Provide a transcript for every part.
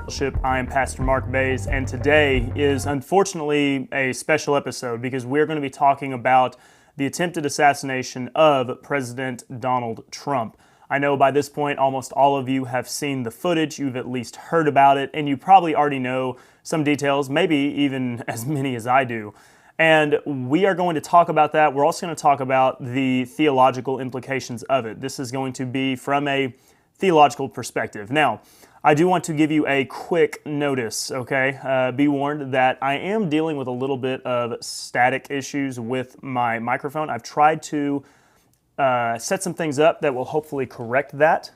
I am Pastor Mark Baze, and today is unfortunately a special episode because we're going to be talking about the attempted assassination of President Donald Trump. I know by this point almost all of you have seen the footage, you've at least heard about it, and you probably already know some details, maybe even as many as I do. And we are going to talk about that. We're also going to talk about the theological implications of it. This is going to be from a theological perspective. Now, I do want to give you a quick notice, okay? Be warned that I am dealing with a little bit of static issues with my microphone. I've tried to set some things up that will hopefully correct that.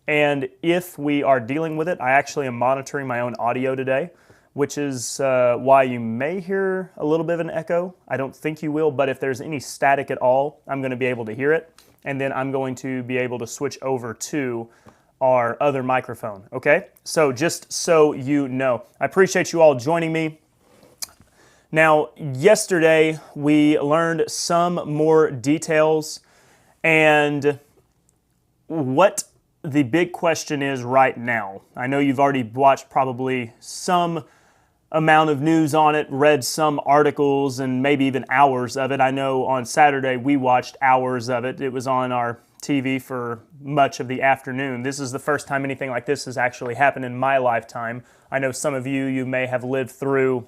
And if we are dealing with it, I actually am monitoring my own audio today, which is why you may hear a little bit of an echo. I don't think you will, but if there's any static at all, I'm going to be able to hear it. And then I'm going to be able to switch over to our other microphone, okay? So just so you know, I appreciate you all joining me. Now, yesterday we learned some more details, and what the big question is right now. I know you've already watched probably some amount of news on it, read some articles, and maybe even hours of it. I know on Saturday we watched hours of it. It was on our TV for much of the afternoon. This is the first time anything like this has actually happened in my lifetime. I know some of you may have lived through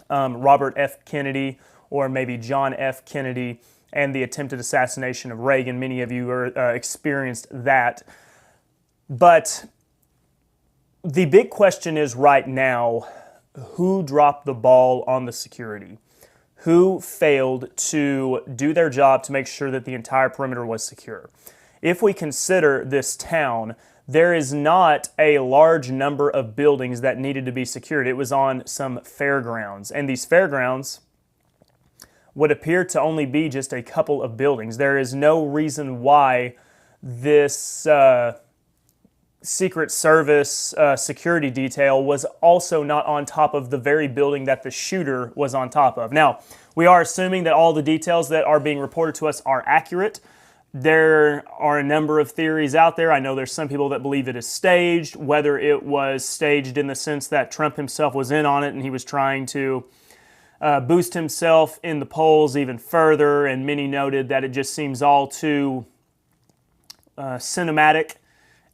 Robert F. Kennedy or maybe John F. Kennedy and the attempted assassination of Reagan. Many of you experienced that. But the big question is right now, who dropped the ball on the security? Who failed to do their job to make sure that the entire perimeter was secure? If we consider this town, there is not a large number of buildings that needed to be secured. It was on some fairgrounds, and these fairgrounds would appear to only be just a couple of buildings. There is no reason why this Secret Service security detail was also not on top of the very building that the shooter was on top of. Now, we are assuming that all the details that are being reported to us are accurate. There are a number of theories out there. I know there's some people that believe it is staged, whether it was staged in the sense that Trump himself was in on it and he was trying to boost himself in the polls even further, and many noted that it just seems all too cinematic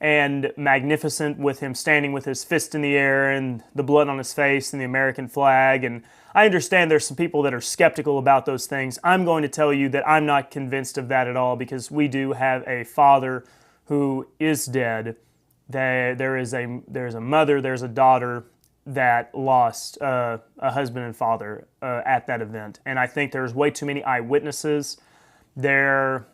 and magnificent with him standing with his fist in the air and the blood on his face and the American flag. And I understand there's some people that are skeptical about those things. I'm going to tell you that I'm not convinced of that at all, because we do have a father who is dead. There's a mother, there's a daughter that lost a husband and father at that event. And I think there's way too many eyewitnesses. There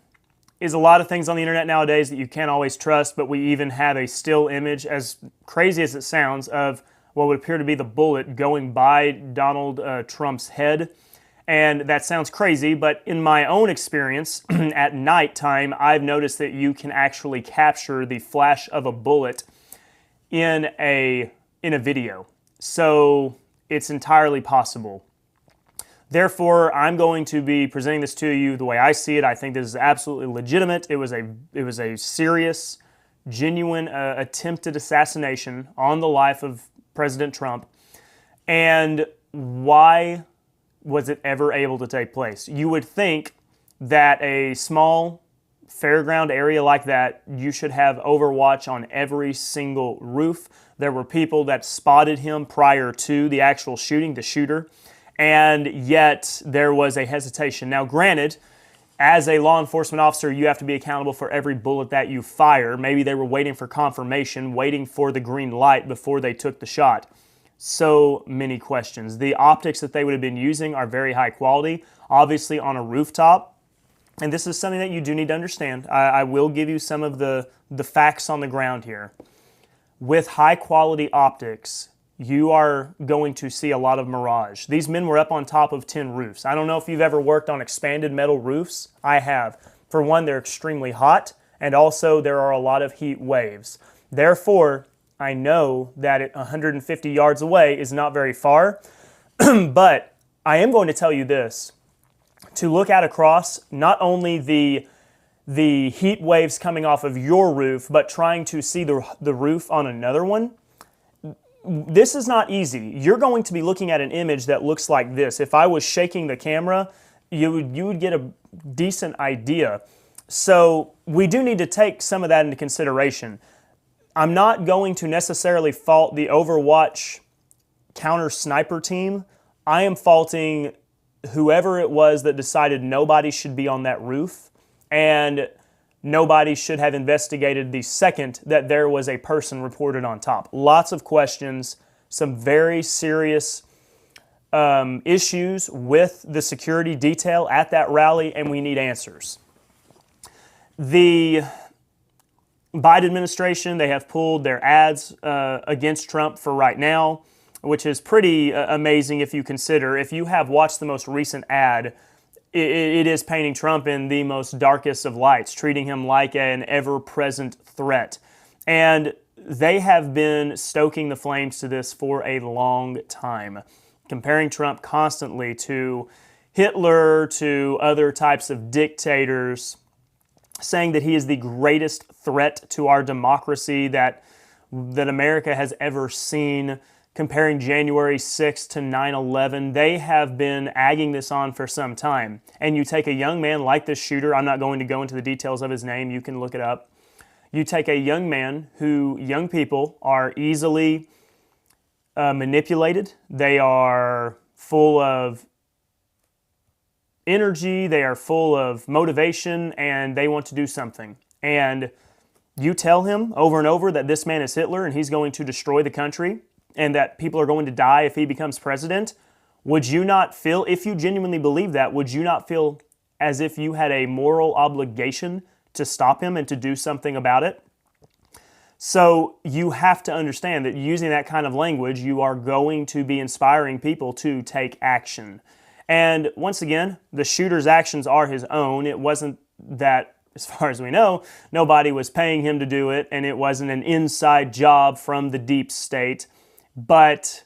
is a lot of things on the internet nowadays that you can't always trust, but we even have a still image, as crazy as it sounds, of what would appear to be the bullet going by Donald Trump's head. And that sounds crazy, but in my own experience, at nighttime, I've noticed that you can actually capture the flash of a bullet in a video. So it's entirely possible. Therefore, I'm going to be presenting this to you the way I see it. I think this is absolutely legitimate. It was a serious, genuine attempted assassination on the life of President Trump. And why was it ever able to take place? You would think that a small fairground area like that, you should have overwatch on every single roof. There were people that spotted him prior to the actual shooting, the shooter, and yet there was a hesitation. Now, granted, as a law enforcement officer, you have to be accountable for every bullet that you fire. Maybe they were waiting for confirmation, waiting for the green light before they took the shot. So many questions. The optics that they would have been using are very high quality, obviously on a rooftop. And this is something that you do need to understand. I will give you some of the facts on the ground here. With high quality optics, you are going to see a lot of mirage. These men were up on top of 10 roofs. I don't know if you've ever worked on expanded metal roofs. I have. For one, they're extremely hot, and also there are a lot of heat waves. Therefore, I know that 150 yards away is not very far, but I am going to tell you this. To look out across not only the heat waves coming off of your roof, but trying to see the roof on another one, this is not easy. You're going to be looking at an image that looks like this. If I was shaking the camera, you would get a decent idea. So we do need to take some of that into consideration. I'm not going to necessarily fault the Overwatch counter sniper team. I am faulting whoever it was that decided nobody should be on that roof, and nobody should have investigated the second that there was a person reported on top. Lots of questions, some very serious issues with the security detail at that rally, and we need answers. The Biden administration, they have pulled their ads against Trump for right now, which is pretty amazing if you consider. If you have watched the most recent ad, it is painting Trump in the most darkest of lights, treating him like an ever-present threat. And they have been stoking the flames to this for a long time, comparing Trump constantly to Hitler, to other types of dictators, saying that he is the greatest threat to our democracy that America has ever seen, comparing January 6th to 9/11. They have been egging this on for some time. And you take a young man like this shooter, I'm not going to go into the details of his name, you can look it up. You take a young man who young people are easily manipulated. They are full of energy, they are full of motivation, and they want to do something. And you tell him over and over that this man is Hitler and he's going to destroy the country and that people are going to die if he becomes president. Would you not feel, if you genuinely believe that, would you not feel as if you had a moral obligation to stop him and to do something about it? So you have to understand that using that kind of language, you are going to be inspiring people to take action. And once again, the shooter's actions are his own. It wasn't that, as far as we know, nobody was paying him to do it, and it wasn't an inside job from the deep state. But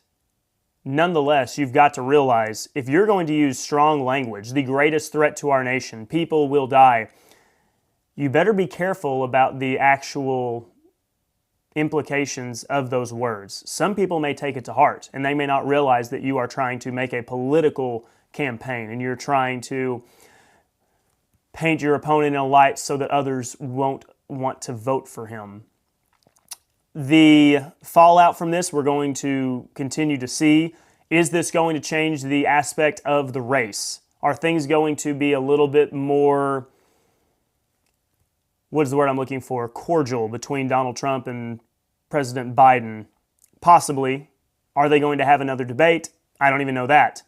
nonetheless, you've got to realize, if you're going to use strong language, the greatest threat to our nation, people will die, you better be careful about the actual implications of those words. Some people may take it to heart, and they may not realize that you are trying to make a political campaign, and you're trying to paint your opponent in a light so that others won't want to vote for him. The fallout from this we're going to continue to see. Is this going to change the aspect of the race? Are things going to be a little bit more, what is the word I'm looking for, cordial between Donald Trump and President Biden? Possibly. Are they going to have another debate? I don't even know that.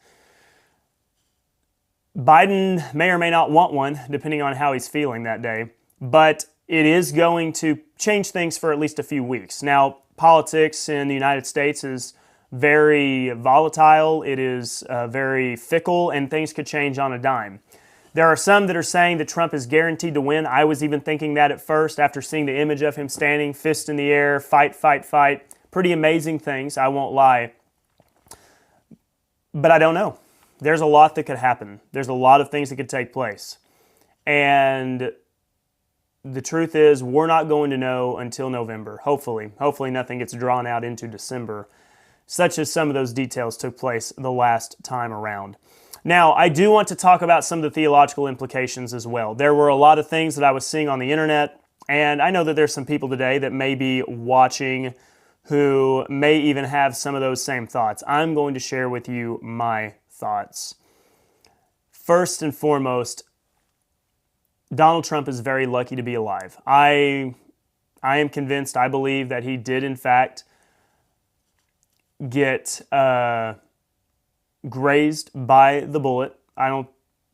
Biden may or may not want one, depending on how he's feeling that day, but it is going to change things for at least a few weeks. Now, politics in the United States is very volatile, it is very fickle, and things could change on a dime. There are some that are saying that Trump is guaranteed to win. I was even thinking that at first after seeing the image of him standing, fist in the air, fight, fight, fight. Pretty amazing things, I won't lie. But I don't know. There's a lot that could happen. There's a lot of things that could take place. And the truth is, we're not going to know until November, hopefully. Hopefully nothing gets drawn out into December, such as some of those details took place the last time around. Now, I do want to talk about some of the theological implications as well. There were a lot of things that I was seeing on the internet, and I know that there's some people today that may be watching who may even have some of those same thoughts. I'm going to share with you my thoughts. First and foremost, Donald Trump is very lucky to be alive. I am convinced, I believe that he did in fact get grazed by the bullet. I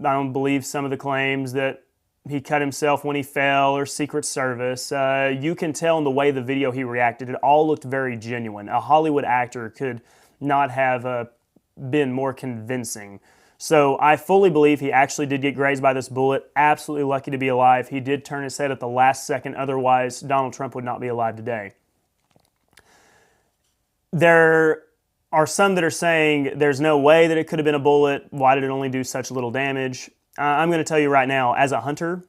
don't believe some of the claims that he cut himself when he fell or Secret Service. You can tell in the way the video he reacted, it all looked very genuine. A Hollywood actor could not have been more convincing. So I fully believe he actually did get grazed by this bullet. Absolutely lucky to be alive. He did turn his head at the last second. Otherwise, Donald Trump would not be alive today. There are some that are saying there's no way that it could have been a bullet. Why did it only do such little damage? I'm going to tell you right now, as a hunter,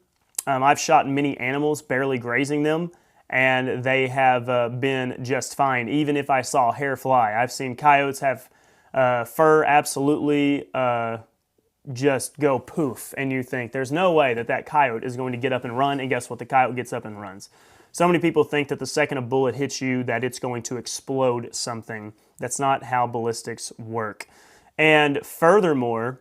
I've shot many animals, barely grazing them, and they have been just fine. Even if I saw hair fly, I've seen coyotes have fur absolutely just go poof, and you think there's no way that that coyote is going to get up and run, and guess what? The coyote gets up and runs. So many people think that the second a bullet hits you that it's going to explode something. That's not how ballistics work. And furthermore,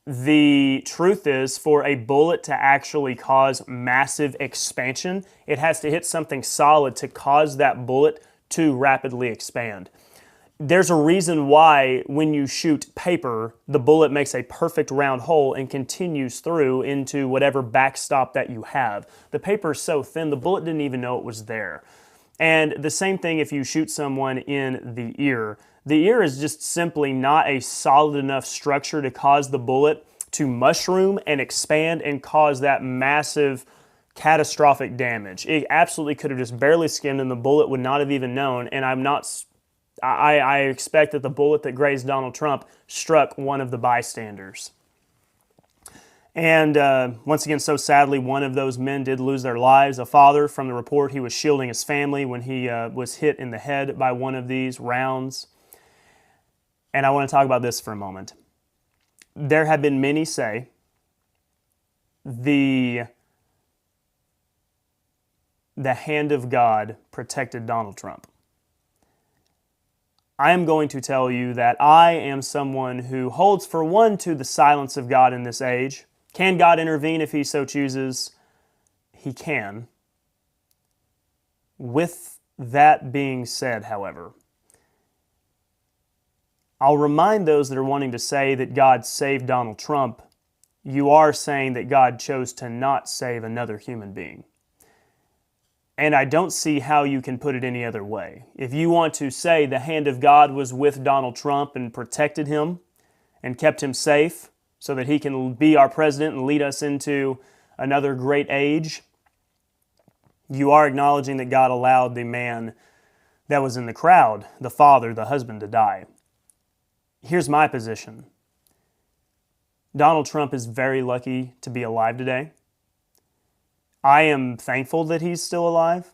the truth is, for a bullet to actually cause massive expansion, it has to hit something solid to cause that bullet to rapidly expand. There's a reason why when you shoot paper, the bullet makes a perfect round hole and continues through into whatever backstop that you have. The paper is so thin, the bullet didn't even know it was there. And the same thing if you shoot someone in the ear. The ear is just simply not a solid enough structure to cause the bullet to mushroom and expand and cause that massive catastrophic damage. It absolutely could have just barely skimmed and the bullet would not have even known, and I expect that the bullet that grazed Donald Trump struck one of the bystanders. And once again, so sadly, one of those men did lose their lives. A father, from the report, he was shielding his family when he was hit in the head by one of these rounds. And I want to talk about this for a moment. There have been many say the hand of God protected Donald Trump. I am going to tell you that I am someone who holds, for one, to the silence of God in this age. Can God intervene if He so chooses? He can. With that being said, however, I'll remind those that are wanting to say that God saved Donald Trump, you are saying that God chose to not save another human being. And I don't see how you can put it any other way. If you want to say the hand of God was with Donald Trump and protected him and kept him safe so that he can be our president and lead us into another great age, you are acknowledging that God allowed the man that was in the crowd, the father, the husband, to die. Here's my position. Donald Trump is very lucky to be alive today. I am thankful that he's still alive.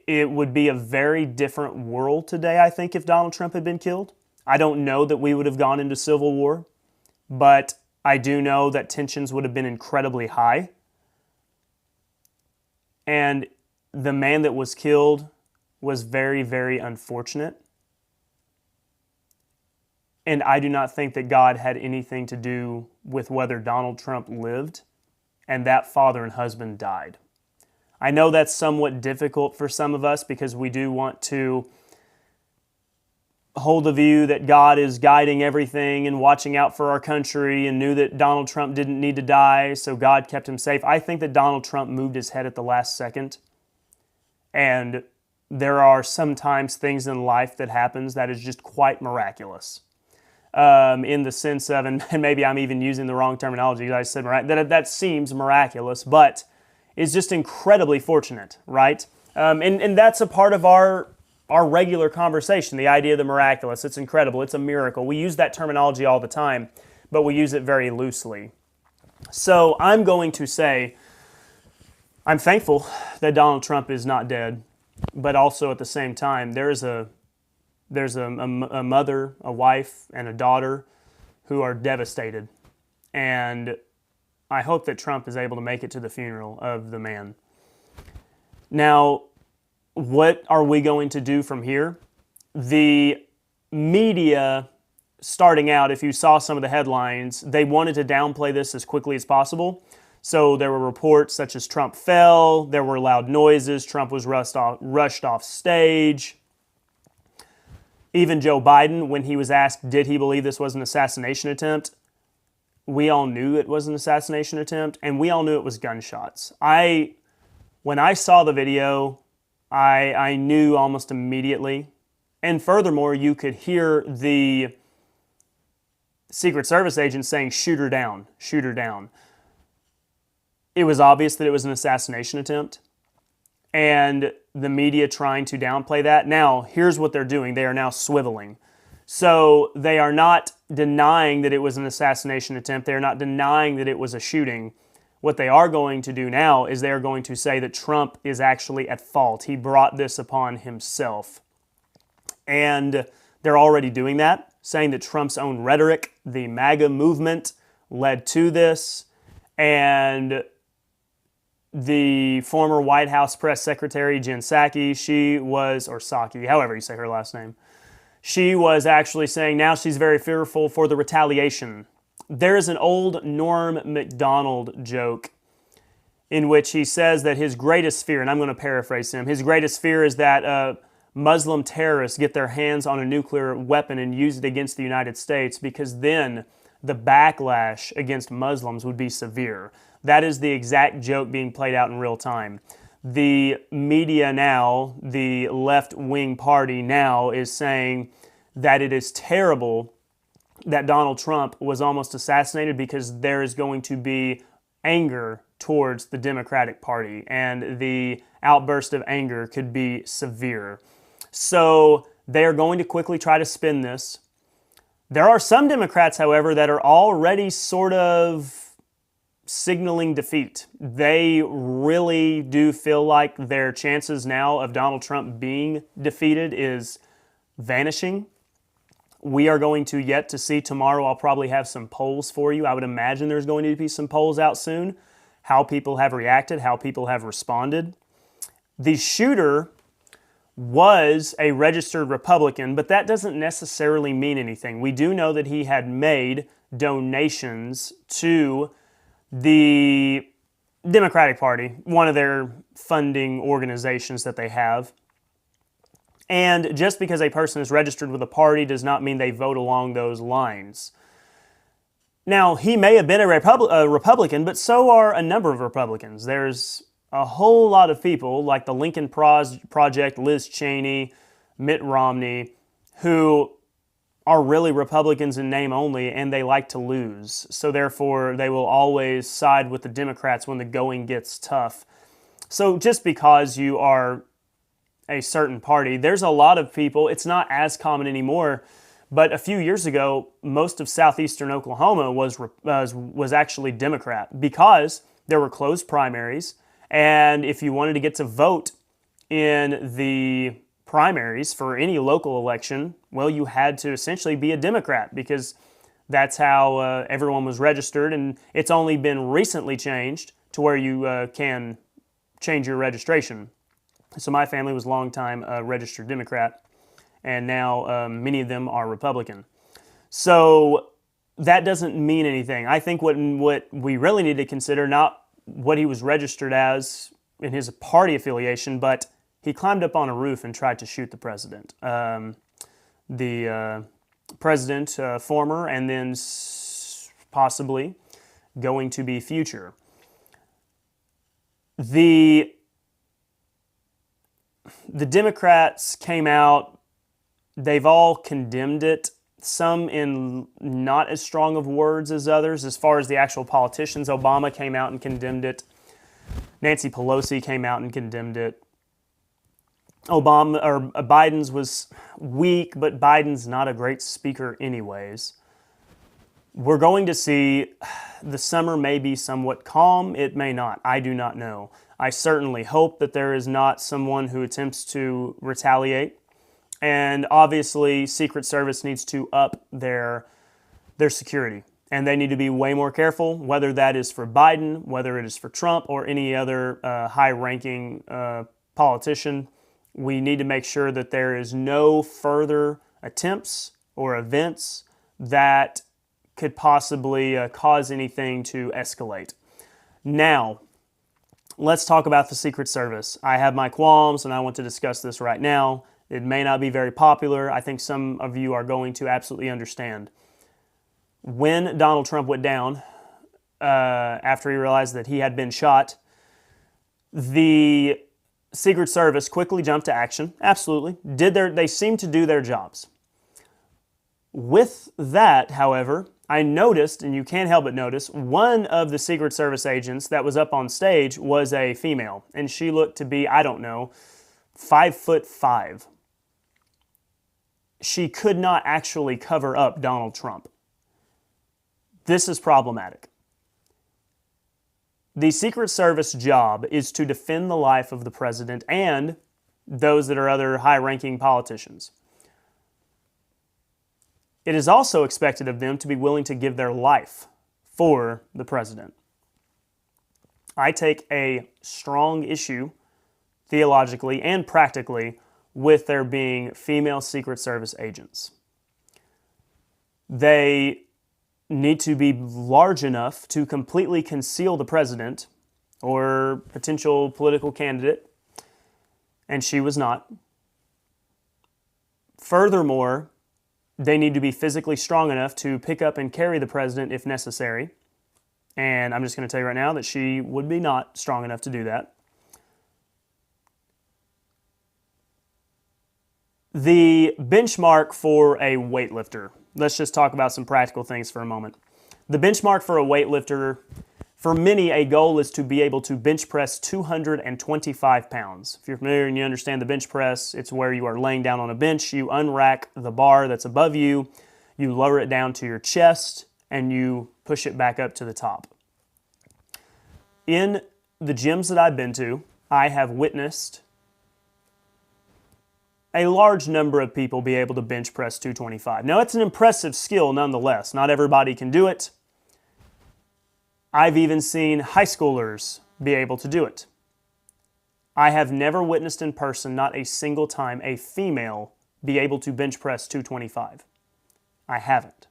It would be a very different world today, I think, if Donald Trump had been killed. I don't know that we would have gone into civil war, but I do know that tensions would have been incredibly high. And the man that was killed was very, very unfortunate. And I do not think that God had anything to do with whether Donald Trump lived and that father and husband died. I know that's somewhat difficult for some of us because we do want to hold the view that God is guiding everything and watching out for our country and knew that Donald Trump didn't need to die, so God kept him safe. I think that Donald Trump moved his head at the last second. And there are sometimes things in life that happens that is just quite miraculous. In the sense of, and maybe I'm even using the wrong terminology, I said that seems miraculous, but is just incredibly fortunate, right? And that's a part of our regular conversation, the idea of the miraculous. It's incredible, it's a miracle. We use that terminology all the time, but we use it very loosely. So I'm going to say, I'm thankful that Donald Trump is not dead, but also at the same time, there's a mother, a wife, and a daughter who are devastated. And I hope that Trump is able to make it to the funeral of the man. Now, what are we going to do from here? The media, starting out, if you saw some of the headlines, they wanted to downplay this as quickly as possible. So there were reports such as Trump fell, there were loud noises, Trump was rushed off stage. Even Joe Biden, when he was asked, did he believe this was an assassination attempt? We all knew it was an assassination attempt, and we all knew it was gunshots. When I saw the video, I knew almost immediately. And furthermore, you could hear the Secret Service agent saying, shoot her down, shoot her down. It was obvious that it was an assassination attempt. And the media trying to downplay that. Now, here's what they're doing. They are now swiveling. So they are not denying that it was an assassination attempt. They are not denying that it was a shooting. What they are going to do now is they are going to say that Trump is actually at fault. He brought this upon himself. And they're already doing that, saying that Trump's own rhetoric, the MAGA movement, led to this. And the former White House press secretary, Jen Psaki, or Psaki, however you say her last name, she was actually saying now she's very fearful for the retaliation. There is an old Norm Macdonald joke in which he says that his greatest fear, and I'm going to paraphrase him, his greatest fear is that Muslim terrorists get their hands on a nuclear weapon and use it against the United States, because then the backlash against Muslims would be severe. That is the exact joke being played out in real time. The media now, the left-wing party now, is saying that it is terrible that Donald Trump was almost assassinated because there is going to be anger towards the Democratic Party, and the outburst of anger could be severe. So they are going to quickly try to spin this. There are some Democrats, however, that are already sort of signaling defeat. They really do feel like their chances now of Donald Trump being defeated is vanishing. We are going to yet to see tomorrow. I'll probably have some polls for you. I would imagine there's going to be some polls out soon, how people have reacted, how people have responded. The shooter was a registered Republican, but that doesn't necessarily mean anything. We do know that he had made donations to the Democratic Party, one of their funding organizations that they have. And just because a person is registered with a party does not mean they vote along those lines. Now, he may have been a Republican, but so are a number of Republicans. There's a whole lot of people, like the Lincoln Project, Liz Cheney, Mitt Romney, who are really Republicans in name only, and they like to lose. So therefore, they will always side with the Democrats when the going gets tough. So just because you are a certain party, there's a lot of people, it's not as common anymore, but a few years ago, most of southeastern Oklahoma was actually Democrat because there were closed primaries, and if you wanted to get to vote in the primaries for any local election, well, you had to essentially be a Democrat because that's how everyone was registered, and it's only been recently changed to where you can change your registration. So my family was a long time registered Democrat, and now many of them are Republican. So that doesn't mean anything. I think what we really need to consider, not what he was registered as in his party affiliation, but he climbed up on a roof and tried to shoot the president. The president, former, and then possibly going to be future. The Democrats came out, they've all condemned it, some in not as strong of words as others. As far as the actual politicians, Obama came out and condemned it. Nancy Pelosi came out and condemned it. Biden's was weak, but Biden's not a great speaker anyways. We're going to see the summer may be somewhat calm. It may not. I do not know. I certainly hope that there is not someone who attempts to retaliate. And obviously, Secret Service needs to up their security. And they need to be way more careful, whether that is for Biden, whether it is for Trump, or any other high-ranking politician. We need to make sure that there is no further attempts or events that could possibly cause anything to escalate. Now, let's talk about the Secret Service. I have my qualms, and I want to discuss this right now. It may not be very popular. I think some of you are going to absolutely understand. When Donald Trump went down, after he realized that he had been shot, the Secret Service quickly jumped to action. Absolutely. They seemed to do their jobs. With that, however, I noticed, and you can't help but notice, one of the Secret Service agents that was up on stage was a female, and she looked to be, 5'5". She could not actually cover up Donald Trump. This is problematic. The Secret Service job is to defend the life of the president and those that are other high-ranking politicians. It is also expected of them to be willing to give their life for the president. I take a strong issue, theologically and practically, with there being female Secret Service agents. They need to be large enough to completely conceal the president or potential political candidate, and she was not. Furthermore, they need to be physically strong enough to pick up and carry the president if necessary. And I'm just going to tell you right now that she would be not strong enough to do that. The benchmark for a weightlifter. Let's just talk about some practical things for a moment. The benchmark for a weightlifter, for many, a goal is to be able to bench press 225 pounds. If you're familiar and you understand the bench press, it's where you are laying down on a bench, you unrack the bar that's above you, you lower it down to your chest, and you push it back up to the top. In the gyms that I've been to, I have witnessed a large number of people be able to bench press 225. Now, it's an impressive skill nonetheless. Not everybody can do it. I've even seen high schoolers be able to do it. I have never witnessed in person, not a single time, a female be able to bench press 225. I haven't.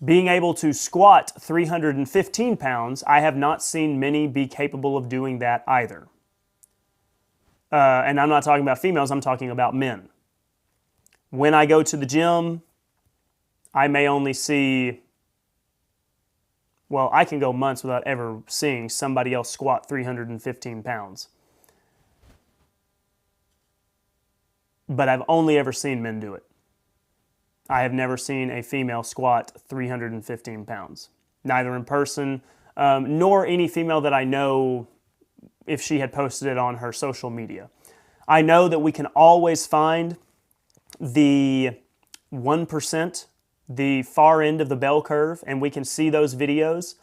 Being able to squat 315 pounds, I have not seen many be capable of doing that either. And I'm not talking about females, I'm talking about men. When I go to the gym, I may only see, well, I can go months without ever seeing somebody else squat 315 pounds. But I've only ever seen men do it. I have never seen a female squat 315 pounds, neither in person, nor any female that I know if she had posted it on her social media. I know that we can always find the 1%, the far end of the bell curve, and we can see those videos.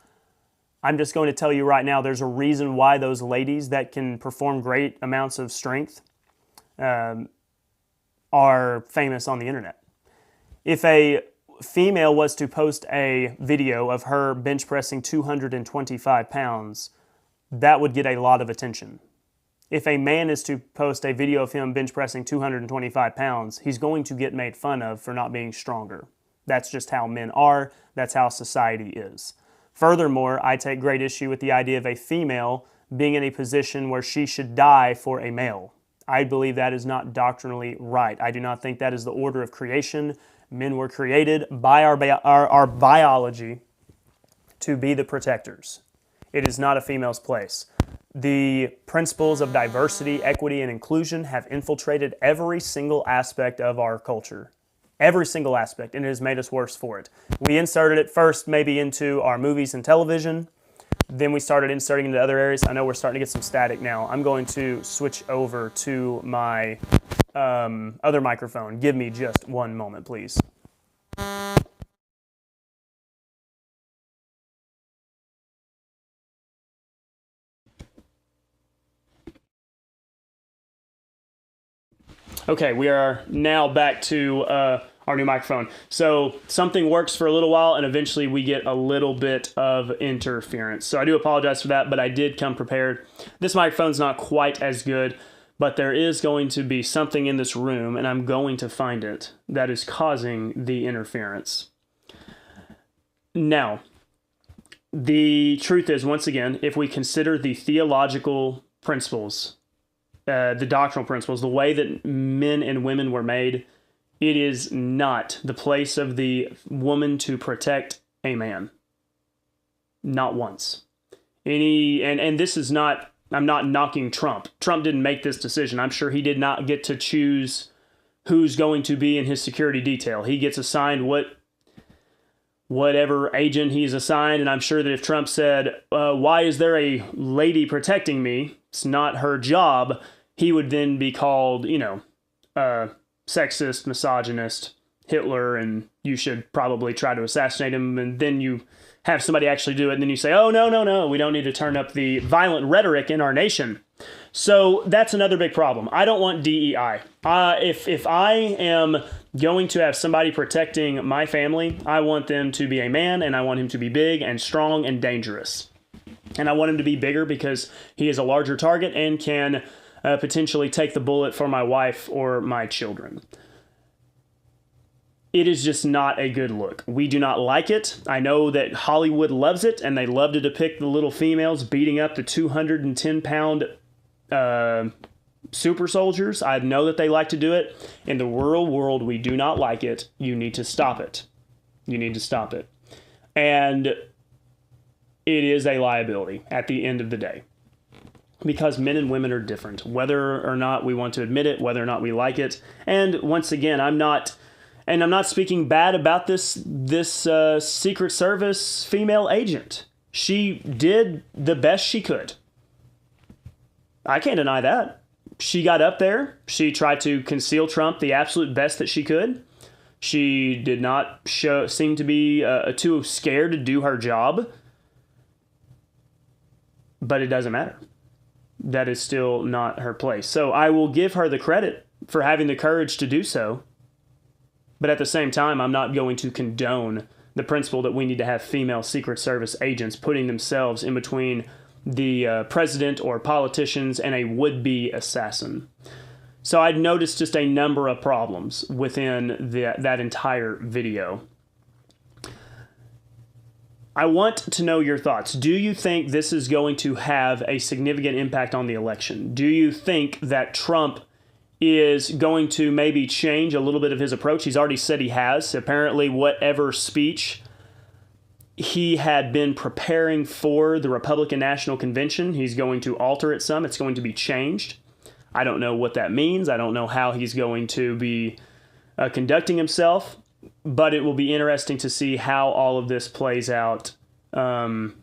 I'm just going to tell you right now, there's a reason why those ladies that can perform great amounts of strength are famous on the internet. If a female was to post a video of her bench pressing 225 pounds, that would get a lot of attention. If a man is to post a video of him bench pressing 225 pounds, he's going to get made fun of for not being stronger. That's just how men are. That's how society is. Furthermore, I take great issue with the idea of a female being in a position where she should die for a male. I believe that is not doctrinally right. I do not think that is the order of creation. Men were created by our biology to be the protectors. It is not a female's place. The principles of diversity, equity, and inclusion have infiltrated every single aspect of our culture. Every single aspect, and it has made us worse for it. We inserted it first maybe into our movies and television. Then we started inserting into other areas. I know we're starting to get some static now. I'm going to switch over to my other microphone. Give me just one moment, please. Okay, we are now back to our new microphone. So something works for a little while and eventually we get a little bit of interference. So I do apologize for that, but I did come prepared. This microphone's not quite as good, but there is going to be something in this room, and I'm going to find it, that is causing the interference. Now, the truth is, once again, if we consider the theological principles, the doctrinal principles, the way that men and women were made, it is not the place of the woman to protect a man. Not once. And this is not, I'm not knocking Trump. Trump didn't make this decision. I'm sure he did not get to choose who's going to be in his security detail. He gets assigned whatever agent he's assigned, and I'm sure that if Trump said, why is there a lady protecting me? It's not her job. He would then be called, sexist, misogynist, Hitler, and you should probably try to assassinate him, and then you have somebody actually do it, and then you say, oh, no, no, no, we don't need to turn up the violent rhetoric in our nation. So that's another big problem. I don't want DEI. If I am going to have somebody protecting my family, I want them to be a man, and I want him to be big and strong and dangerous. And I want him to be bigger because he is a larger target and can potentially take the bullet for my wife or my children. It is just not a good look. We do not like it. I know that Hollywood loves it, and they love to depict the little females beating up the 210-pound super soldiers. I know that they like to do it. In the real world, we do not like it. You need to stop it. You need to stop it. And it is a liability at the end of the day. Because men and women are different, whether or not we want to admit it, whether or not we like it. And once again, I'm not speaking bad about this Secret Service female agent. She did the best she could. I can't deny that. She got up there. She tried to conceal Trump the absolute best that she could. She did not seem to be too scared to do her job. But it doesn't matter. That is still not her place. So I will give her the credit for having the courage to do so. But at the same time, I'm not going to condone the principle that we need to have female Secret Service agents putting themselves in between the president or politicians and a would-be assassin. So I'd noticed just a number of problems within that entire video. I want to know your thoughts. Do you think this is going to have a significant impact on the election? Do you think that Trump is going to maybe change a little bit of his approach? He's already said he has. Apparently, whatever speech he had been preparing for the Republican National Convention, he's going to alter it some. It's going to be changed. I don't know what that means. I don't know how he's going to be conducting himself, but it will be interesting to see how all of this plays out in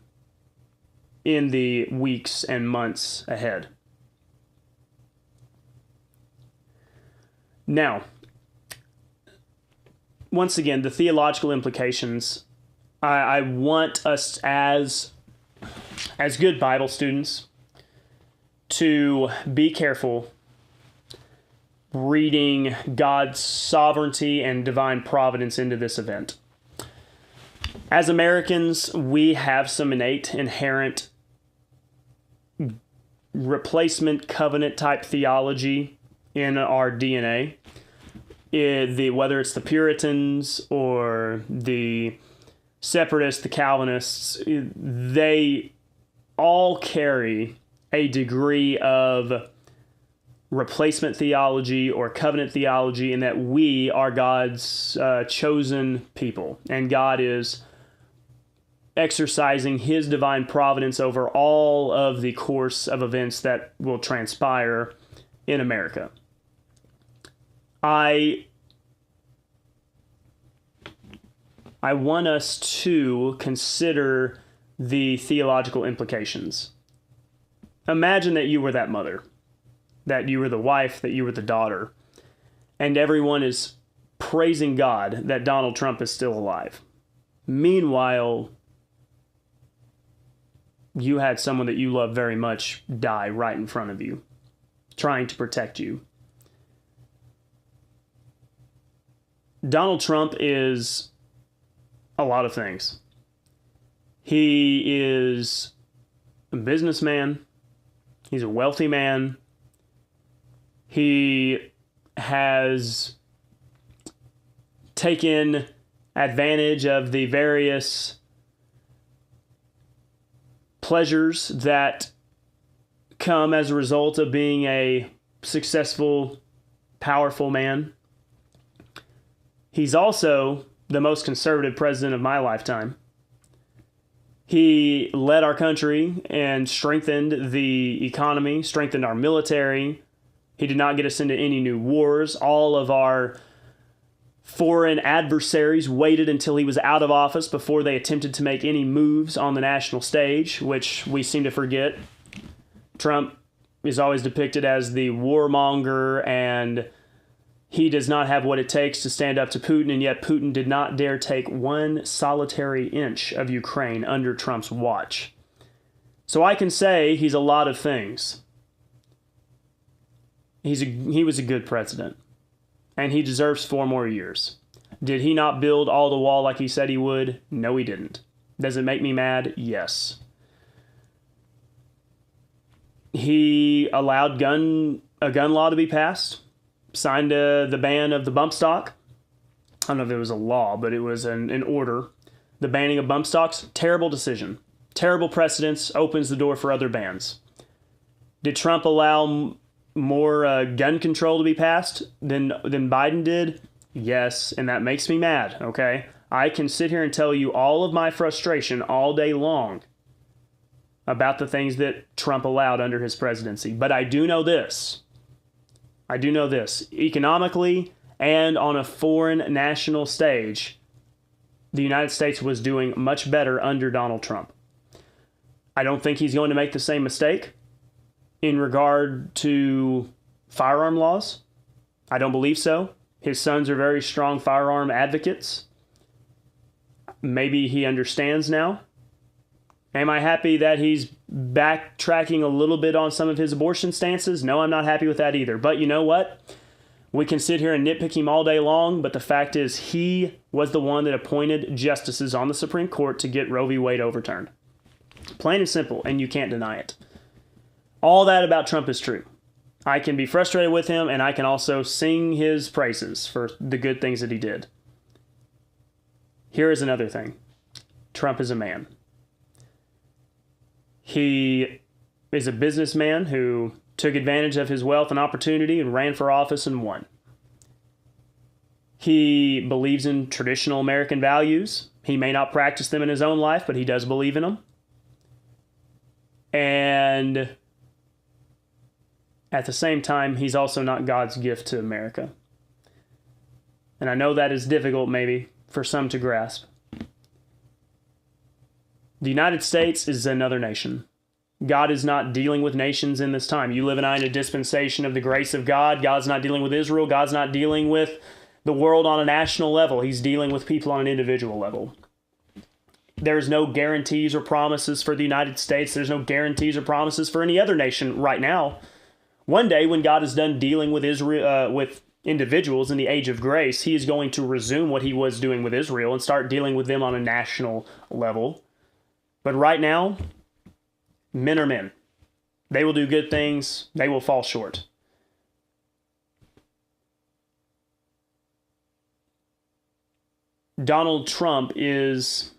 the weeks and months ahead. Now, once again, the theological implications. I want us as good Bible students to be careful reading God's sovereignty and divine providence into this event. As Americans, we have some inherent replacement covenant type theology in our DNA. Whether it's the Puritans or the Separatists, the Calvinists, they all carry a degree of replacement theology or covenant theology in that we are God's chosen people, and God is exercising his divine providence over all of the course of events that will transpire in America. I want us to consider the theological implications. Imagine that you were that mother, that you were the wife, that you were the daughter, and everyone is praising God that Donald Trump is still alive. Meanwhile, you had someone that you love very much die right in front of you, trying to protect you. Donald Trump is a lot of things. He is a businessman. He's a wealthy man. He has taken advantage of the various pleasures that come as a result of being a successful, powerful man. He's also the most conservative president of my lifetime. He led our country and strengthened the economy, strengthened our military. He did not get us into any new wars. All of our foreign adversaries waited until he was out of office before they attempted to make any moves on the national stage, which we seem to forget. Trump is always depicted as the warmonger and He does not have what it takes to stand up to Putin, and yet Putin did not dare take one solitary inch of Ukraine under Trump's watch. So I can say he's a lot of things. He was a good president, and he deserves 4 more years. Did he not build all the wall like he said he would? No, he didn't. Does it make me mad? Yes. He allowed a gun law to be passed, signed the ban of the bump stock. I don't know if it was a law, but it was an order. The banning of bump stocks, terrible decision. Terrible precedence, opens the door for other bans. Did Trump allow more gun control to be passed than Biden did? Yes, and that makes me mad, okay? I can sit here and tell you all of my frustration all day long about the things that Trump allowed under his presidency. But I do know this. Economically and on a foreign national stage, the United States was doing much better under Donald Trump. I don't think he's going to make the same mistake in regard to firearm laws. I don't believe so. His sons are very strong firearm advocates. Maybe he understands now. Am I happy that he's backtracking a little bit on some of his abortion stances? No, I'm not happy with that either. But you know what? We can sit here and nitpick him all day long, but the fact is he was the one that appointed justices on the Supreme Court to get Roe v. Wade overturned. Plain and simple, and you can't deny it. All that about Trump is true. I can be frustrated with him, and I can also sing his praises for the good things that he did. Here is another thing. Trump is a man. He is a businessman who took advantage of his wealth and opportunity and ran for office and won. He believes in traditional American values. He may not practice them in his own life, but he does believe in them. And at the same time, he's also not God's gift to America. And I know that is difficult maybe for some to grasp. The United States is another nation. God is not dealing with nations in this time. You live and I in a dispensation of the grace of God. God's not dealing with Israel. God's not dealing with the world on a national level. He's dealing with people on an individual level. There's no guarantees or promises for the United States. There's no guarantees or promises for any other nation right now. One day when God is done dealing with Israel, with individuals in the age of grace, he is going to resume what he was doing with Israel and start dealing with them on a national level. But right now, men are men. They will do good things. They will fall short. Donald Trump is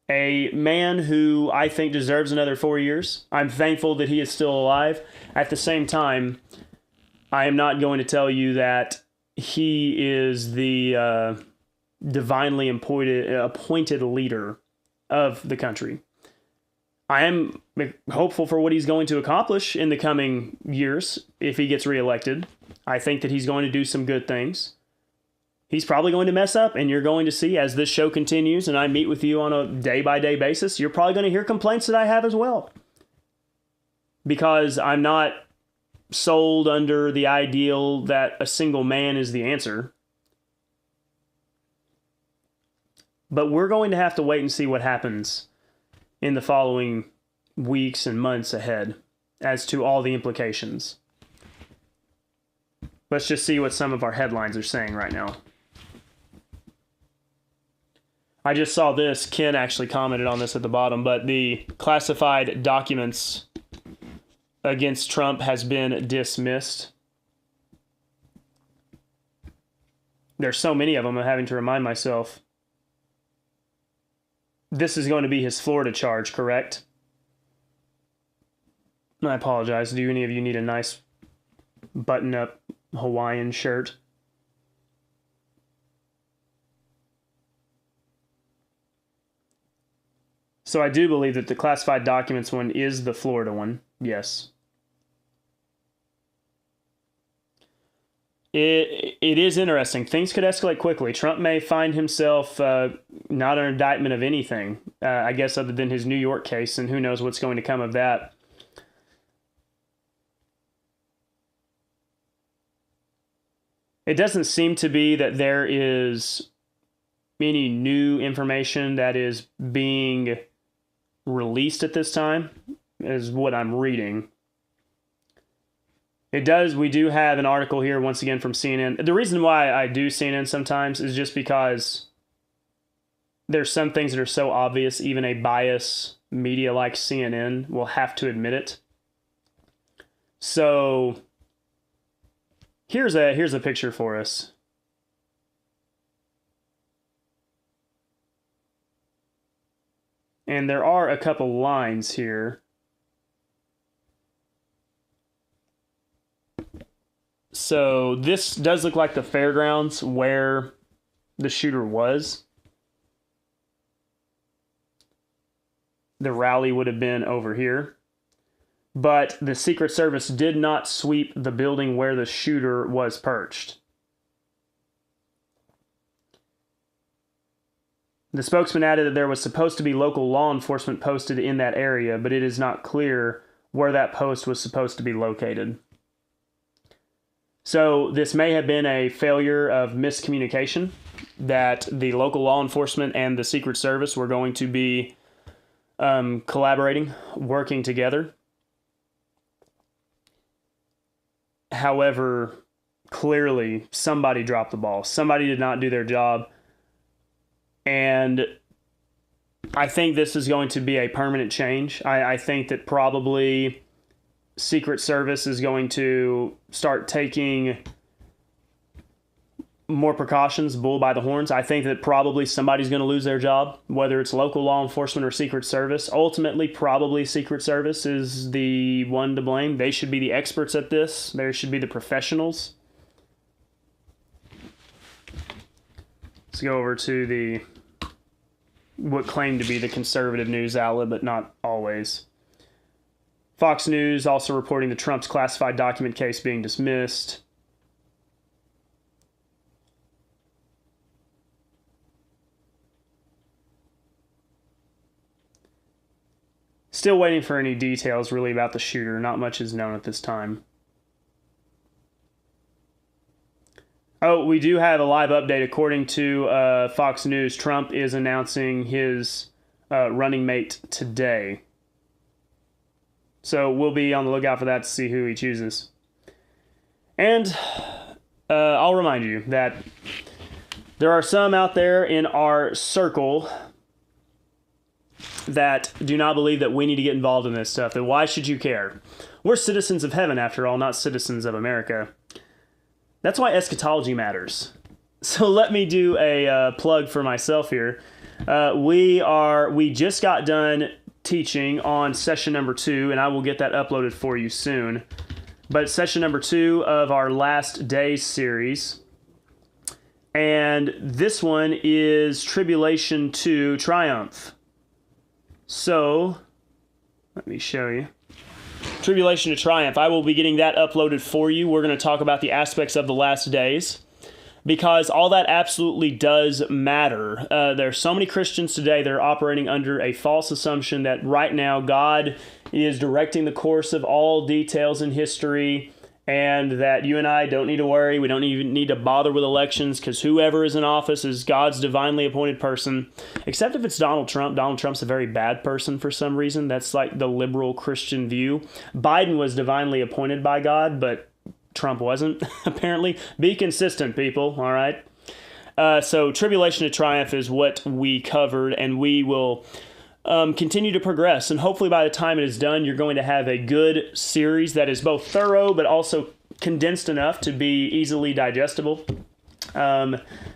a man who I think deserves another 4 years. I'm thankful that he is still alive. At the same time, I am not going to tell you that he is the divinely appointed leader of the country. I am hopeful for what he's going to accomplish in the coming years if he gets reelected. I think that he's going to do some good things. He's probably going to mess up, and you're going to see as this show continues and I meet with you on a day-by-day basis, you're probably going to hear complaints that I have as well. Because I'm not sold under the ideal that a single man is the answer. But we're going to have to wait and see what happens in the following weeks and months ahead as to all the implications. Let's just see what some of our headlines are saying right now. I just saw this. Ken actually commented on this at the bottom, but the classified documents against Trump has been dismissed. There's so many of them, I'm having to remind myself. This is going to be his Florida charge, correct? I apologize. Do any of you need a nice button-up Hawaiian shirt? So I do believe that the classified documents one is the Florida one. Yes. It is interesting. Things could escalate quickly. Trump may find himself not an indictment of anything, I guess, other than his New York case, and who knows what's going to come of that. It doesn't seem to be that there is any new information that is being released at this time, is what I'm reading. We do have an article here, once again, from CNN. The reason why I do CNN sometimes is just because there's some things that are so obvious, even a bias media like CNN will have to admit it. So here's a picture for us. And there are a couple lines here. So this does look like the fairgrounds where the shooter was. The rally would have been over here. But the Secret Service did not sweep the building where the shooter was perched. The spokesman added that there was supposed to be local law enforcement posted in that area, but it is not clear where that post was supposed to be located. So this may have been a failure of miscommunication, that the local law enforcement and the Secret Service were going to be collaborating, working together. However, clearly somebody dropped the ball. Somebody did not do their job. And I think this is going to be a permanent change. I think that probably Secret Service is going to start taking more precautions, bull by the horns. I think that probably somebody's going to lose their job, whether it's local law enforcement or Secret Service. Ultimately, probably Secret Service is the one to blame. They should be the experts at this. They should be the professionals. Let's go over to what claimed to be the conservative news outlet, but not always. Fox News also reporting the Trump's classified document case being dismissed. Still waiting for any details really about the shooter. Not much is known at this time. Oh, we do have a live update. According to Fox News, Trump is announcing his running mate today. So we'll be on the lookout for that to see who he chooses. And I'll remind you that there are some out there in our circle that do not believe that we need to get involved in this stuff. And why should you care? We're citizens of heaven, after all, not citizens of America. That's why eschatology matters. So let me do a plug for myself here. We just got done teaching on session number 2, and I will get that uploaded for you soon. But session number 2 of our Last Days series. And this one is Tribulation to Triumph. So, let me show you. Tribulation to Triumph. I will be getting that uploaded for you. We're going to talk about the aspects of the last days, because all that absolutely does matter. There are so many Christians today that are operating under a false assumption that right now God is directing the course of all details in history, and that you and I don't need to worry. We don't even need to bother with elections, because whoever is in office is God's divinely appointed person, except if it's Donald Trump. Donald Trump's a very bad person for some reason. That's like the liberal Christian view. Biden was divinely appointed by God, but Trump wasn't, apparently. Be consistent, people, all right? So Tribulation to Triumph is what we covered, and we will continue to progress. And hopefully by the time it is done, you're going to have a good series that is both thorough but also condensed enough to be easily digestible,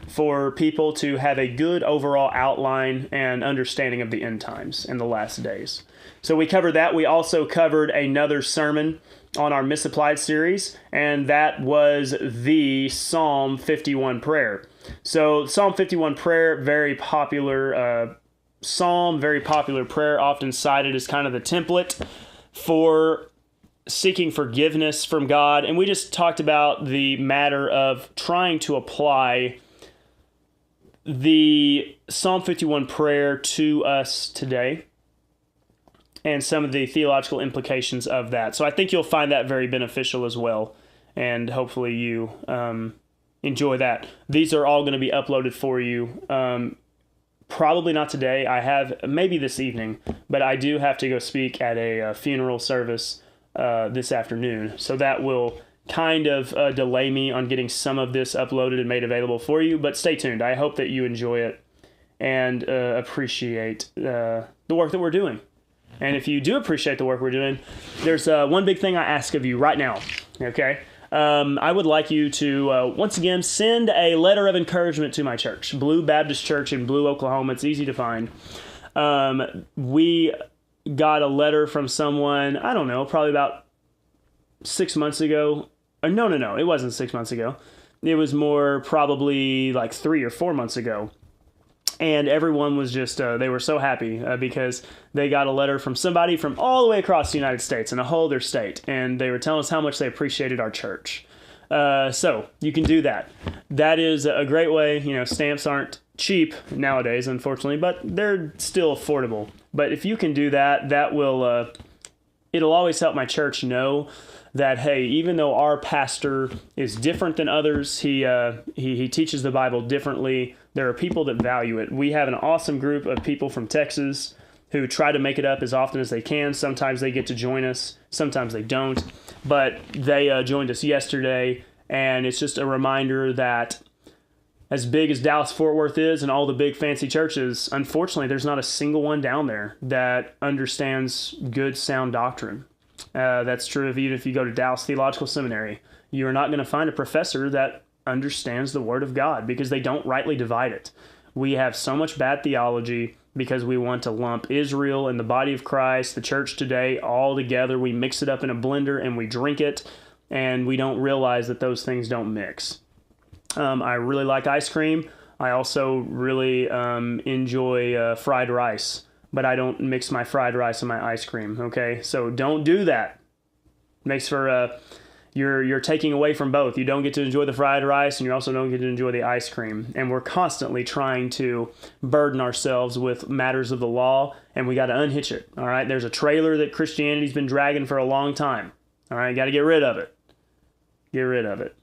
for people to have a good overall outline and understanding of the end times and the last days. So we covered that. We also covered another sermon on our Misapplied series, and that was the Psalm 51 prayer. So Psalm 51 prayer, very popular psalm, very popular prayer, often cited as kind of the template for seeking forgiveness from God. And we just talked about the matter of trying to apply the Psalm 51 prayer to us today and some of the theological implications of that. So I think you'll find that very beneficial as well. And hopefully you enjoy that. These are all going to be uploaded for you. Probably not today. I have maybe this evening, but I do have to go speak at a funeral service this afternoon. So that will kind of delay me on getting some of this uploaded and made available for you. But stay tuned. I hope that you enjoy it and appreciate the work that we're doing. And if you do appreciate the work we're doing, there's one big thing I ask of you right now, okay? I would like you to, once again, send a letter of encouragement to my church, Blue Baptist Church in Blue, Oklahoma. It's easy to find. We got a letter from someone, I don't know, probably about 6 months ago. No, it wasn't 6 months ago. It was more probably like 3 or 4 months ago. And everyone was just, they were so happy because they got a letter from somebody from all the way across the United States in a whole other state. And they were telling us how much they appreciated our church. So you can do that. That is a great way. You know, stamps aren't cheap nowadays, unfortunately, but they're still affordable. But if you can do that, that will, it'll always help my church know that, hey, even though our pastor is different than others, he teaches the Bible differently, there are people that value it. We have an awesome group of people from Texas who try to make it up as often as they can. Sometimes they get to join us, sometimes they don't. But they joined us yesterday, and it's just a reminder that as big as Dallas-Fort Worth is and all the big fancy churches, unfortunately, there's not a single one down there that understands good, sound doctrine. That's true of even if you go to Dallas Theological Seminary. You're not going to find a professor that understands the Word of God because they don't rightly divide it. We have so much bad theology because we want to lump Israel and the body of Christ, the church today, all together. We mix it up in a blender and we drink it, and we don't realize that those things don't mix. I really like ice cream. I also really enjoy fried rice, but I don't mix my fried rice and my ice cream, okay? So don't do that. Makes for, you're taking away from both. You don't get to enjoy the fried rice, and you also don't get to enjoy the ice cream. And we're constantly trying to burden ourselves with matters of the law, and we got to unhitch it, all right? There's a trailer that Christianity's been dragging for a long time, all right? Got to get rid of it. Get rid of it.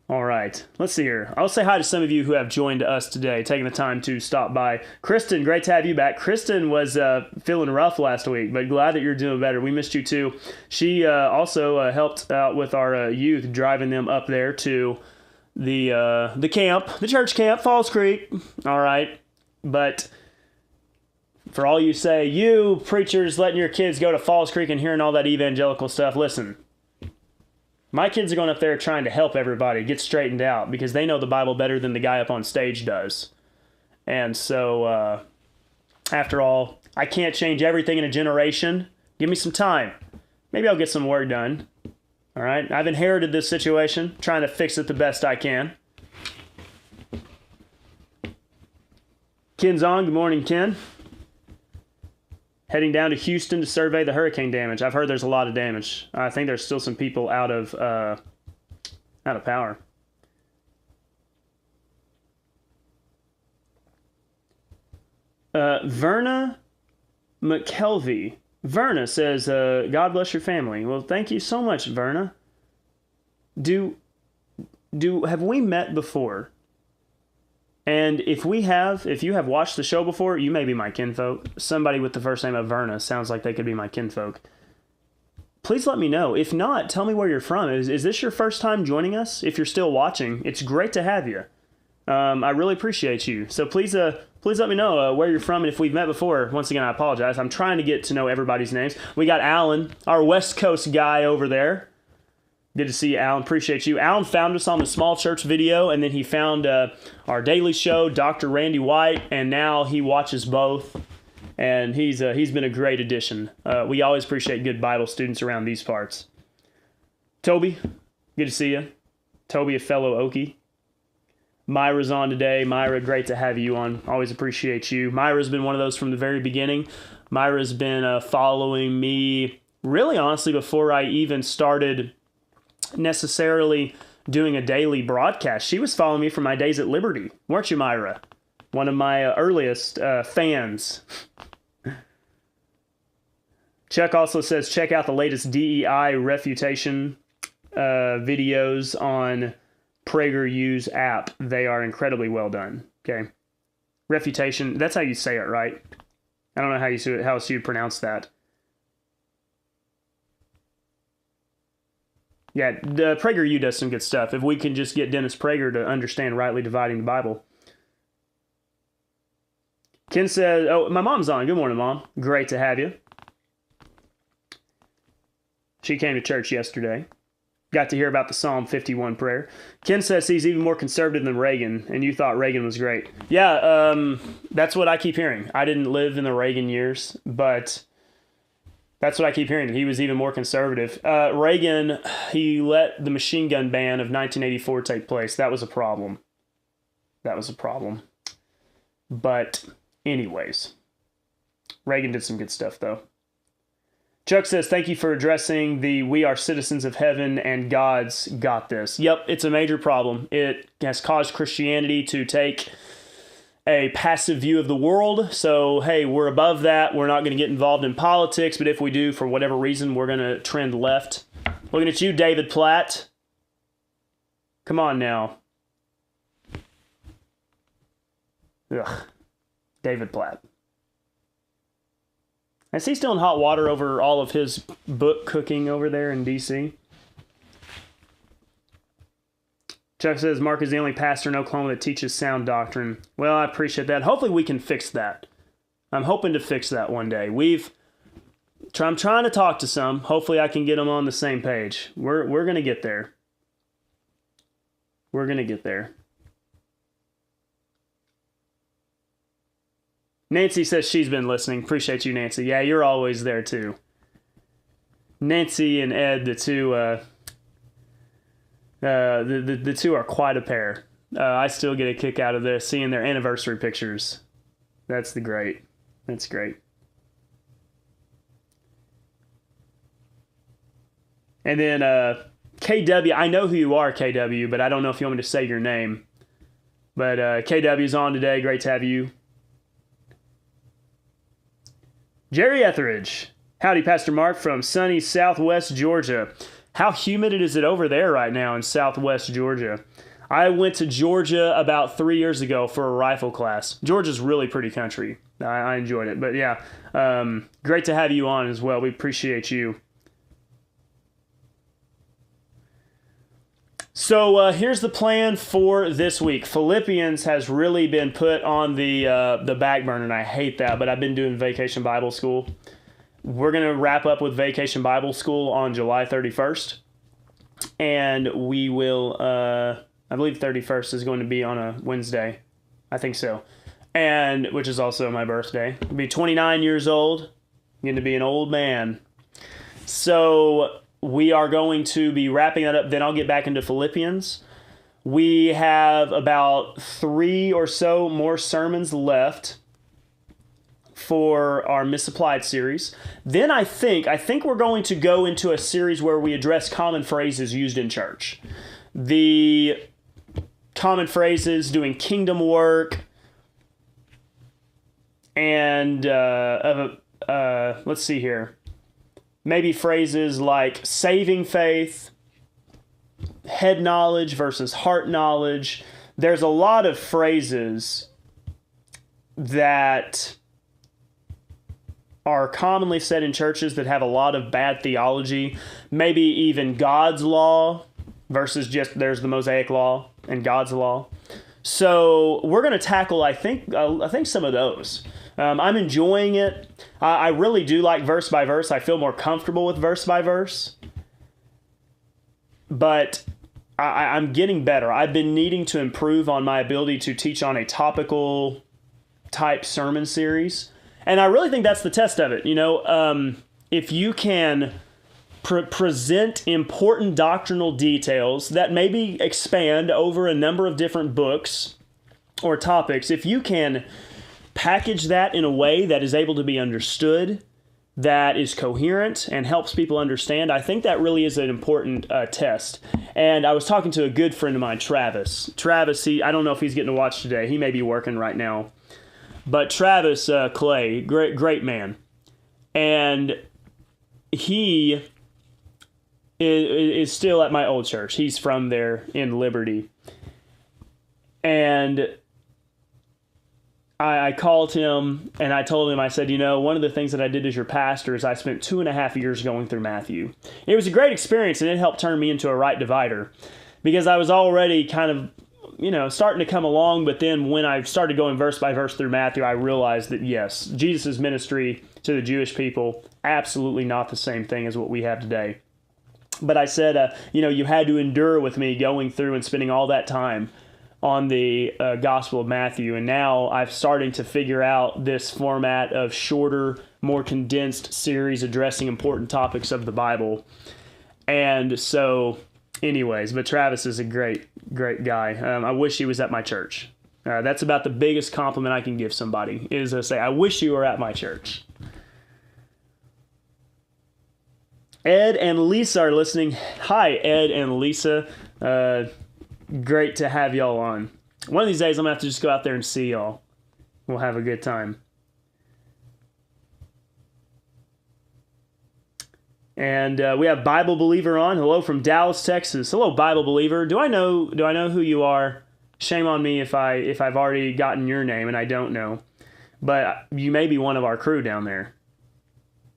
All right, let's see here. I'll say hi to some of you who have joined us today, taking the time to stop by. Kristen, great to have you back. Kristen was feeling rough last week, but glad that you're doing better. We missed you too. She also helped out with our youth, driving them up there to the camp, the church camp, Falls Creek. All right, but for all you say, you preachers letting your kids go to Falls Creek and hearing all that evangelical stuff, listen. My kids are going up there trying to help everybody get straightened out because they know the Bible better than the guy up on stage does. And so, after all, I can't change everything in a generation. Give me some time. Maybe I'll get some work done. All right? I've inherited this situation, trying to fix it the best I can. Ken's on. Good morning, Ken. Heading down to Houston to survey the hurricane damage. I've heard there's a lot of damage. I think there's still some people out of power. Verna McKelvey. Verna says, God bless your family. Well, thank you so much, Verna. Have we met before? And if you have watched the show before, you may be my kinfolk. Somebody with the first name of Verna sounds like they could be my kinfolk. Please let me know. If not, tell me where you're from. Is this your first time joining us? If you're still watching, it's great to have you. I really appreciate you. So please let me know where you're from, and if we've met before. Once again, I apologize. I'm trying to get to know everybody's names. We got Alan, our West Coast guy over there. Good to see you, Alan. Appreciate you. Alan found us on the small church video, and then he found our daily show, Dr. Randy White, and now he watches both. And he's been a great addition. We always appreciate good Bible students around these parts. Toby, good to see you. Toby, a fellow Okie. Myra's on today. Myra, great to have you on. Always appreciate you. Myra's been one of those from the very beginning. Myra's been following me, really honestly, before I even started necessarily doing a daily broadcast. She was following me from my days at Liberty, weren't you, Myra? One of my earliest fans. Chuck also says, check out the latest DEI refutation videos on PragerU's app. They are incredibly well done. Okay. Refutation. That's how you say it, right? I don't know how else you pronounce that. Yeah, the PragerU does some good stuff. If we can just get Dennis Prager to understand rightly dividing the Bible. Ken says, oh, my mom's on. Good morning, Mom. Great to have you. She came to church yesterday. Got to hear about the Psalm 51 prayer. Ken says he's even more conservative than Reagan, and you thought Reagan was great. Yeah, that's what I keep hearing. I didn't live in the Reagan years, but that's what I keep hearing, that he was even more conservative. Reagan, he let the machine gun ban of 1984 take place. That was a problem. But anyways, Reagan did some good stuff, though. Chuck says, thank you for addressing the we are citizens of heaven and God's got this. Yep, it's a major problem. It has caused Christianity to take a passive view of the world. So, hey, we're above that. We're not going to get involved in politics, but if we do, for whatever reason, we're going to trend left. Looking at you, David Platt. Come on now. Ugh. David Platt. Is he still in hot water over all of his book cooking over there in D.C.? Chuck says, Mark is the only pastor in Oklahoma that teaches sound doctrine. Well, I appreciate that. Hopefully we can fix that. I'm hoping to fix that one day. I'm trying to talk to some. Hopefully I can get them on the same page. We're going to get there. We're going to get there. Nancy says she's been listening. Appreciate you, Nancy. Yeah, you're always there, too. Nancy and Ed, the two, the two are quite a pair. I still get a kick out of this, seeing their anniversary pictures. That's great. That's great. And then KW, I know who you are, KW, but I don't know if you want me to say your name. But KW's on today. Great to have you. Jerry Etheridge. Howdy, Pastor Mark from sunny Southwest Georgia. How humid is it over there right now in Southwest Georgia? I went to Georgia about 3 years ago for a rifle class. Georgia's really pretty country. I enjoyed it. But yeah, great to have you on as well. We appreciate you. So here's the plan for this week. Philippians has really been put on the back burner, and I hate that, but I've been doing Vacation Bible School. We're going to wrap up with Vacation Bible School on July 31st, and we will, I believe 31st is going to be on a Wednesday. I think so. And which is also my birthday. I'll be 29 years old. I'm going to be an old man. So we are going to be wrapping that up. Then I'll get back into Philippians. We have about 3 or so more sermons left for our Misapplied series. Then I think we're going to go into a series where we address common phrases used in church. The common phrases, doing kingdom work, and let's see here. Maybe phrases like saving faith, head knowledge versus heart knowledge. There's a lot of phrases that are commonly said in churches that have a lot of bad theology. Maybe even God's law versus just there's the Mosaic law and God's law. So we're going to tackle, I think some of those. I'm enjoying it. I really do like verse by verse. I feel more comfortable with verse by verse. But I'm getting better. I've been needing to improve on my ability to teach on a topical type sermon series. And I really think that's the test of it. You know, if you can present important doctrinal details that maybe expand over a number of different books or topics, if you can package that in a way that is able to be understood, that is coherent and helps people understand, I think that really is an important test. And I was talking to a good friend of mine, Travis. Travis, I don't know if he's getting to watch today. He may be working right now. But Travis Clay, great man. And he is still at my old church. He's from there in Liberty. And I called him and I told him, I said, one of the things that I did as your pastor is I spent 2.5 years going through Matthew. It was a great experience, and it helped turn me into a right divider, because I was already kind of, starting to come along. But then when I started going verse by verse through Matthew, I realized that, yes, Jesus' ministry to the Jewish people, absolutely not the same thing as what we have today. But I said, you had to endure with me going through and spending all that time on the Gospel of Matthew. And now I'm starting to figure out this format of shorter, more condensed series addressing important topics of the Bible. And so, anyways, but Travis is a great guy. I wish he was at my church. That's about the biggest compliment I can give somebody, is to say, I wish you were at my church. Ed and Lisa are listening. Hi, Ed and Lisa. Great to have y'all on. One of these days, I'm going to have to just go out there and see y'all. We'll have a good time. And we have Bible Believer on. Hello from Dallas, Texas. Hello, Bible Believer. Do I know who you are? Shame on me if I've already gotten your name and I don't know. But you may be one of our crew down there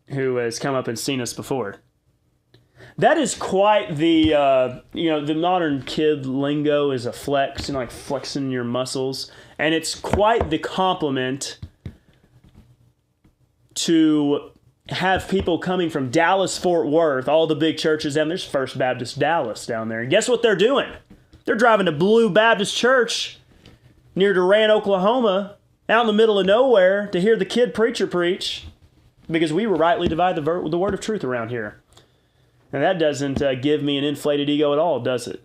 who has come up and seen us before. That is quite the, the modern kid lingo is a flex, like flexing your muscles. And it's quite the compliment to have people coming from Dallas, Fort Worth, all the big churches, and there's First Baptist Dallas down there. And guess what they're doing? They're driving to Blue Baptist Church near Durant, Oklahoma, out in the middle of nowhere to hear the kid preacher preach, because we rightly divide the word of truth around here. And that doesn't give me an inflated ego at all, does it?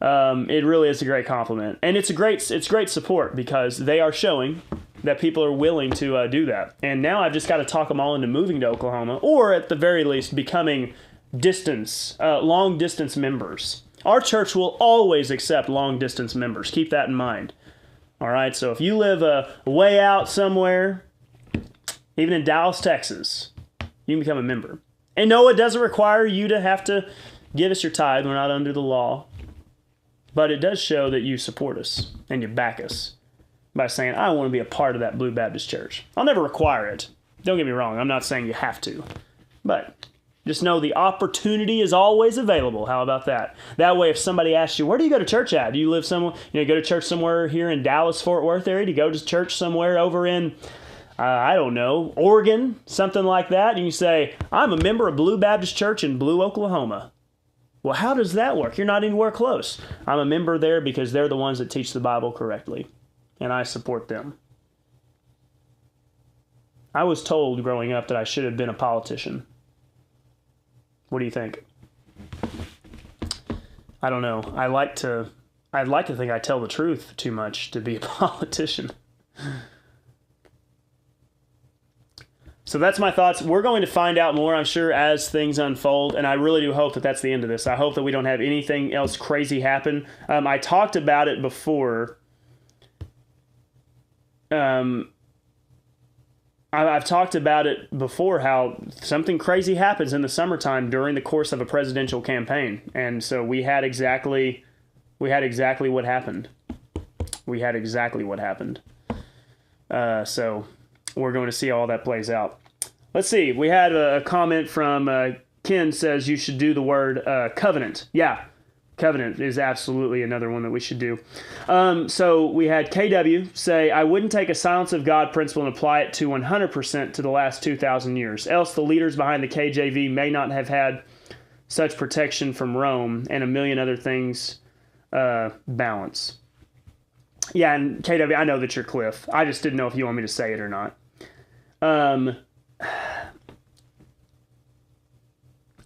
It really is a great compliment. And it's great support, because they are showing that people are willing to do that. And now I've just got to talk them all into moving to Oklahoma, or at the very least becoming long distance members. Our church will always accept long distance members. Keep that in mind. All right, so if you live way out somewhere, even in Dallas, Texas, you can become a member. And no, it doesn't require you to have to give us your tithe. We're not under the law. But it does show that you support us and you back us by saying, I want to be a part of that Blue Baptist Church. I'll never require it. Don't get me wrong. I'm not saying you have to. But just know the opportunity is always available. How about that? That way, if somebody asks you, where do you go to church at? Do you live somewhere, go to church somewhere here in Dallas, Fort Worth area? Do you go to church somewhere over in I don't know, Oregon, something like that, and you say, I'm a member of Blue Baptist Church in Blue, Oklahoma. Well, how does that work? You're not anywhere close. I'm a member there because they're the ones that teach the Bible correctly, and I support them. I was told growing up that I should have been a politician. What do you think? I don't know. I'd like to think I tell the truth too much to be a politician. So that's my thoughts. We're going to find out more, I'm sure, as things unfold, and I really do hope that that's the end of this. I hope that we don't have anything else crazy happen. I talked about it before. I've talked about it before, how something crazy happens in the summertime during the course of a presidential campaign, and so we had exactly what happened. So we're going to see how all that plays out. Let's see. We had a comment from Ken says you should do the word covenant. Yeah, covenant is absolutely another one that we should do. So we had KW say, I wouldn't take a silence of God principle and apply it to 100% to the last 2,000 years. Else the leaders behind the KJV may not have had such protection from Rome and a million other things balance. Yeah, and KW, I know that you're Cliff. I just didn't know if you want me to say it or not.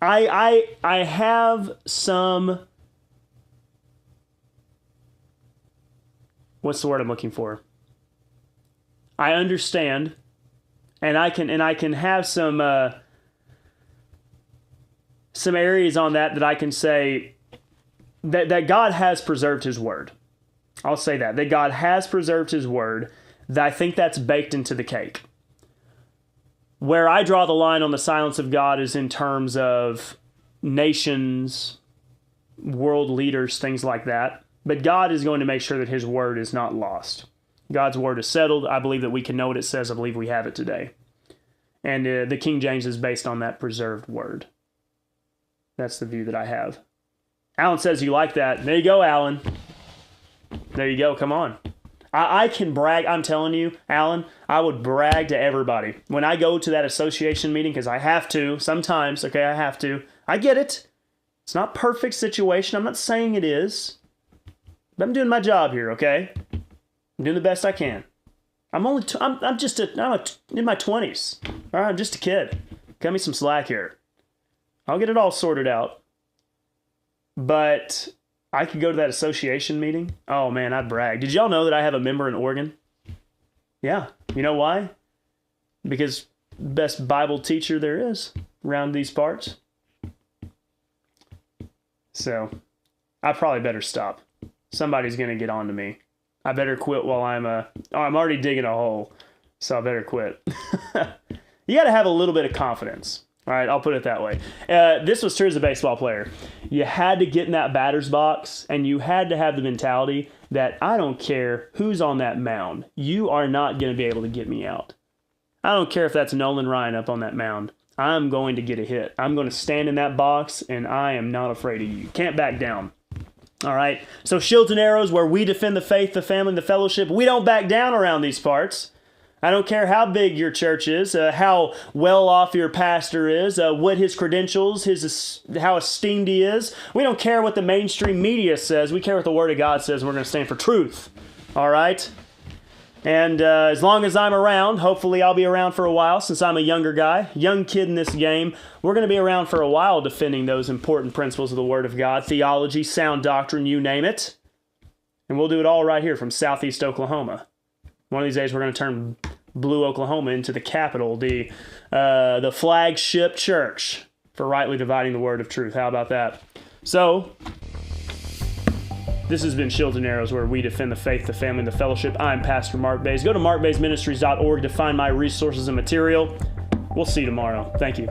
I have some, what's the word I'm looking for? I understand, and I can have some areas on that I can say that God has preserved His word. I'll say that God has preserved His word. That I think that's baked into the cake. Where I draw the line on the silence of God is in terms of nations, world leaders, things like that. But God is going to make sure that his word is not lost. God's word is settled. I believe that we can know what it says. I believe we have it today. And the King James is based on that preserved word. That's the view that I have. Alan says you like that. There you go, Alan. There you go. Come on. I can brag. I'm telling you, Alan, I would brag to everybody. When I go to that association meeting, because I have to sometimes, okay, I have to. I get it. It's not a perfect situation. I'm not saying it is. But I'm doing my job here, okay? I'm doing the best I can. I'm in my 20s. All right, I'm just a kid. Cut me some slack here. I'll get it all sorted out. But I could go to that association meeting. Oh, man, I'd brag. Did y'all know that I have a member in Oregon? Yeah. You know why? Because best Bible teacher there is around these parts. So, I probably better stop. Somebody's going to get on to me. I better quit while I'm already digging a hole. So I better quit. You got to have a little bit of confidence. All right, I'll put it that way. This was true as a baseball player. You had to get in that batter's box, and you had to have the mentality that I don't care who's on that mound. You are not going to be able to get me out. I don't care if that's Nolan Ryan up on that mound. I'm going to get a hit. I'm going to stand in that box, and I am not afraid of you. Can't back down. All right, so shields and arrows, where we defend the faith, the family, the fellowship. We don't back down around these parts. I don't care how big your church is, how well off your pastor is, what his credentials, how esteemed he is. We don't care what the mainstream media says. We care what the Word of God says, and we're going to stand for truth. All right? And as long as I'm around, hopefully I'll be around for a while since I'm a younger guy, young kid in this game. We're going to be around for a while defending those important principles of the Word of God, theology, sound doctrine, you name it. And we'll do it all right here from Southeast Oklahoma. One of these days we're going to turn Blue, Oklahoma into the capital, the flagship church for rightly dividing the word of truth. How about that? So, this has been Shields and Arrows, where we defend the faith, the family, and the fellowship. I'm Pastor Mark Baze. Go to markbazeministries.org to find my resources and material. We'll see you tomorrow. Thank you.